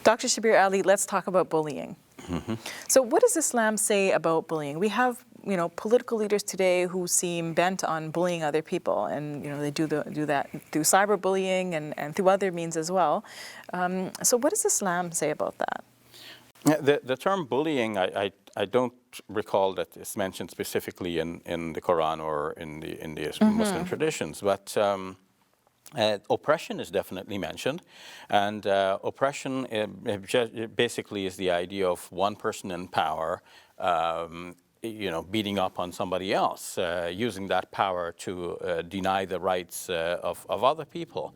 Dr. Shabir Ali, let's talk about bullying. So what does Islam say about bullying? We have, political leaders today who seem bent on bullying other people, and they do that through cyberbullying and through other means as well. So what does Islam say about that? The term bullying, I don't recall that it's mentioned specifically in the Quran or in the Muslim traditions, but oppression is definitely mentioned, and oppression basically is the idea of one person in power, beating up on somebody else, using that power to deny the rights of other people,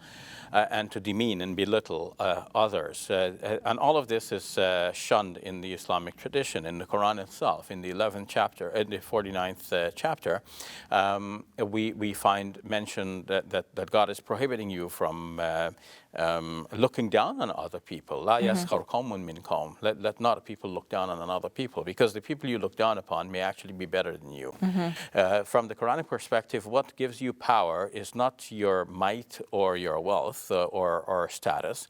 and to demean and belittle others. And all of this is shunned in the Islamic tradition, in the Quran itself. In the 11th chapter, in the 49th chapter, we find mentioned that God is prohibiting you from looking down on other people. La yaskhar qawmun min qawm. Let not people look down on other people, because the people you look down upon may actually be better than you. From the Quranic perspective, what gives you power is not your might or your wealth or status,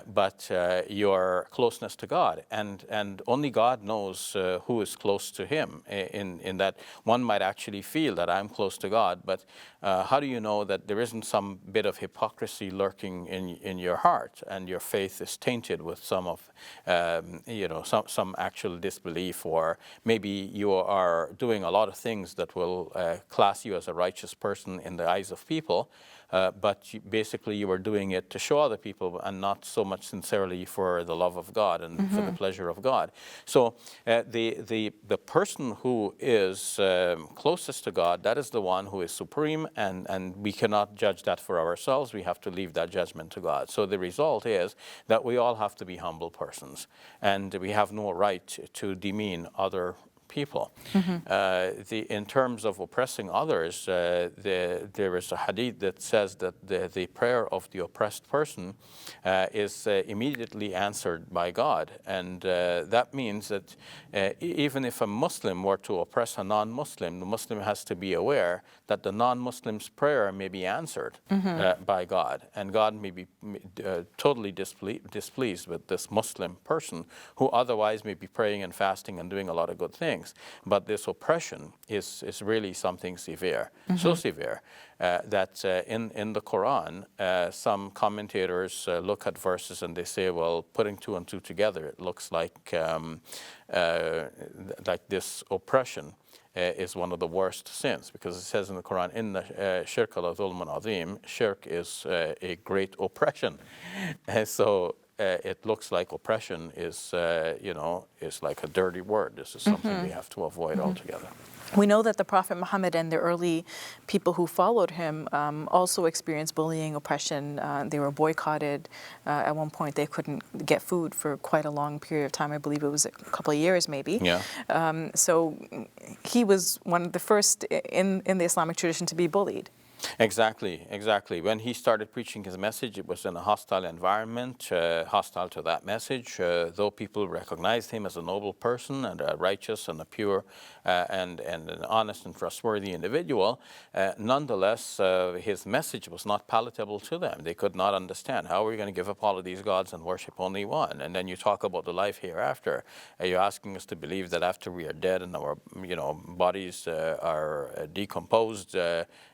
but your closeness to God. And only God knows who is close to Him. In that one might actually feel that I'm close to God, but how do you know that there isn't some bit of hypocrisy lurking in your heart, and your faith is tainted with some of, some actual disbelief, or maybe you are doing a lot of things that will class you as a righteous person in the eyes of people, but basically you are doing it to show other people, and not so much sincerely for the love of God and for the pleasure of God. So the person who is closest to God, that is the one who is supreme, and we cannot judge that for ourselves. We have to leave that judgment to God. So the result is that we all have to be humble persons, and we have no right to demean other people. In terms of oppressing others, there is a hadith that says that the prayer of the oppressed person is immediately answered by God, and that means that even if a Muslim were to oppress a non-Muslim, the Muslim has to be aware that the non-Muslim's prayer may be answered by God, and God may be totally displeased with this Muslim person who otherwise may be praying and fasting and doing a lot of good things. But this oppression is really something severe, so severe that in the Quran, some commentators look at verses and they say, well, putting two and two together, it looks like this oppression is one of the worst sins, because it says in the Quran, "Inna shirka la dhulmun azim." Shirk is a great oppression, so it looks like oppression is, is like a dirty word. This is something we have to avoid altogether. We know that the Prophet Muhammad and the early people who followed him also experienced bullying, oppression. They were boycotted. At one point, they couldn't get food for quite a long period of time. I believe it was a couple of years, maybe. Yeah. So he was one of the first in the Islamic tradition to be bullied. Exactly. When he started preaching his message, it was in a hostile environment, hostile to that message, though people recognized him as a noble person and a righteous and a pure and an honest and trustworthy individual. Nonetheless, his message was not palatable to them. They could not understand. How are we going to give up all of these gods and worship only one? And then you talk about the life hereafter. You're asking us to believe that after we are dead and our bodies are decomposed,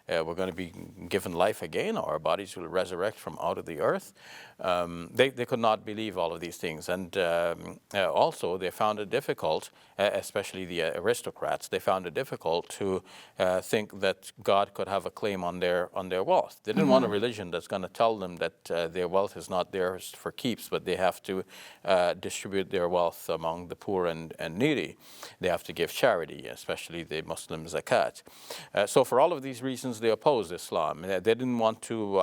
we're going to be given life again, or our bodies will resurrect from out of the earth. They could not believe all of these things. And also they found it difficult, especially the aristocrats, they found it difficult to think that God could have a claim on their wealth. They didn't want a religion that's going to tell them that their wealth is not theirs for keeps, but they have to distribute their wealth among the poor and needy. They have to give charity, especially the Muslim zakat. So for all of these reasons, they opposed Islam. They didn't want to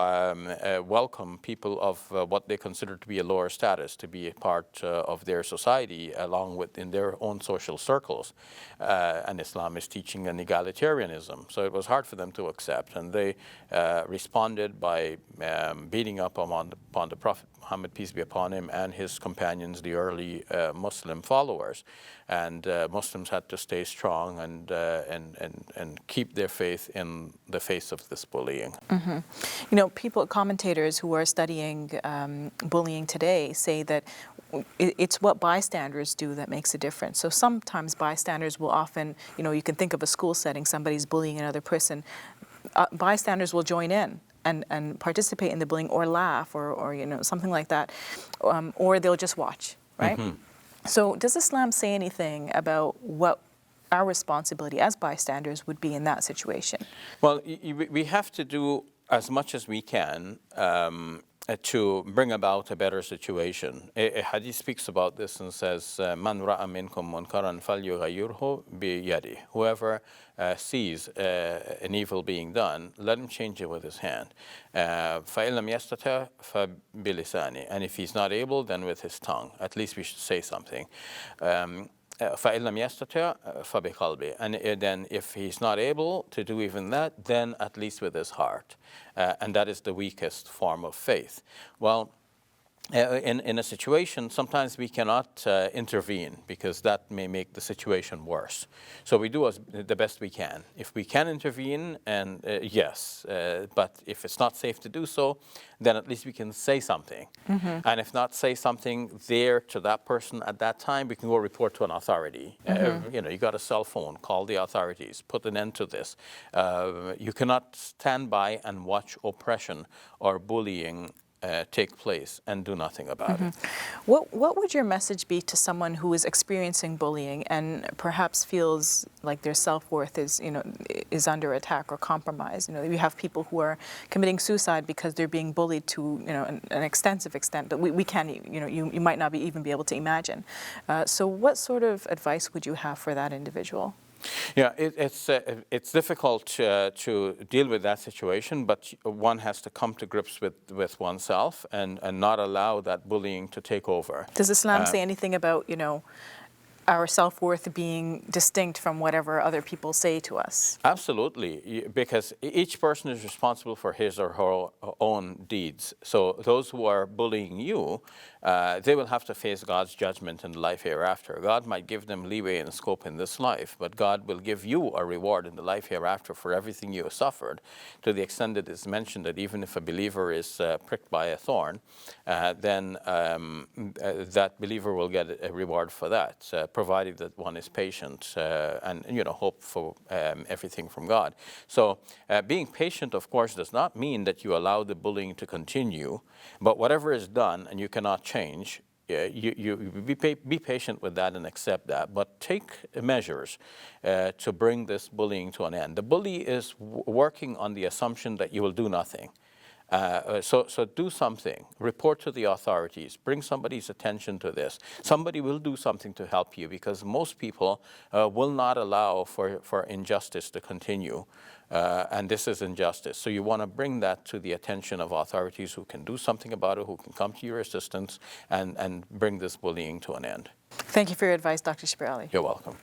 welcome people of what they considered to be a lower status to be a part of their society, along with in their own social circles. And Islam is teaching an egalitarianism, so it was hard for them to accept. And they responded by beating up upon the Prophet Muhammad, peace be upon him, and his companions, the early Muslim followers. And Muslims had to stay strong and keep their faith in the face of this bullying. Commentators who are studying bullying today say that it's what bystanders do that makes a difference. So sometimes bystanders will often, you can think of a school setting, somebody's bullying another person. Bystanders will join in and participate in the bullying or laugh or something like that, or they'll just watch, right? So does Islam say anything about what our responsibility as bystanders would be in that situation? Well, we have to do as much as we can to bring about a better situation. A hadith speaks about this and says, "Man ra'a minkum munkaran falyughayyirhu biyadihi." Whoever sees an evil being done, let him change it with his hand. فَإِن لَمْ يَسْتَطِعْ فَبِلِسَانِهِ. And if he's not able, then with his tongue. At least we should say something. فَإِن لَمْ يَسْتَطِعْ فَبِقَلْبِهِ. And then if he's not able to do even that, then at least with his heart. And that is the weakest form of faith. Well, in a situation, sometimes we cannot intervene because that may make the situation worse. So we do the best we can. If we can intervene, and yes, but if it's not safe to do so, then at least we can say something. And if not say something there to that person at that time, we can go report to an authority. You got a cell phone, call the authorities, put an end to this. You cannot stand by and watch oppression or bullying take place and do nothing about it. What would your message be to someone who is experiencing bullying and perhaps feels like their self-worth is under attack or compromised? We have people who are committing suicide because they're being bullied to an extensive extent that we can't you might not even be able to imagine. So what sort of advice would you have for that individual? Yeah, it's difficult to deal with that situation, but one has to come to grips with oneself and not allow that bullying to take over. Does Islam say anything about, our self-worth being distinct from whatever other people say to us? Absolutely, because each person is responsible for his or her own deeds. So those who are bullying you, they will have to face God's judgment in the life hereafter. God might give them leeway and scope in this life, but God will give you a reward in the life hereafter for everything you have suffered, to the extent that it's mentioned that even if a believer is pricked by a thorn, then that believer will get a reward for that, provided that one is patient and hope for everything from God. So being patient, of course, does not mean that you allow the bullying to continue, but whatever is done and you cannot change, you be patient with that and accept that, but take measures to bring this bullying to an end. The bully is working on the assumption that you will do nothing. So do something, report to the authorities, bring somebody's attention to this. Somebody will do something to help you, because most people will not allow for injustice to continue. And this is injustice. So you want to bring that to the attention of authorities who can do something about it, who can come to your assistance and bring this bullying to an end. Thank you for your advice, Dr. Shabir Ali. You're welcome.